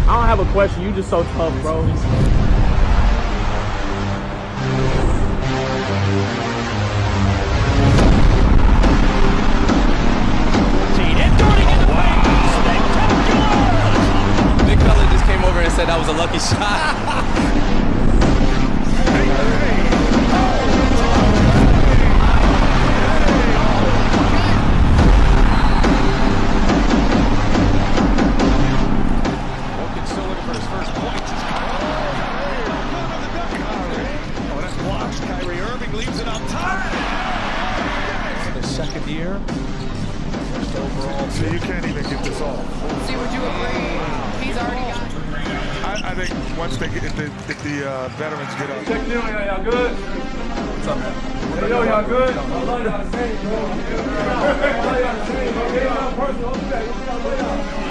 I don't have a question. You just so tough, bro. Big fella just came over and said that was a lucky shot. Leaves it on time. For the second year. First overall. So you can't even get this off. See, would you agree? He's already got. I think once they get, if the veterans get up. Check in, y'all good? What's up, man? Hey, yo, y'all good? I love y'all the same, bro. I love y'all the same, bro. Y'all personal.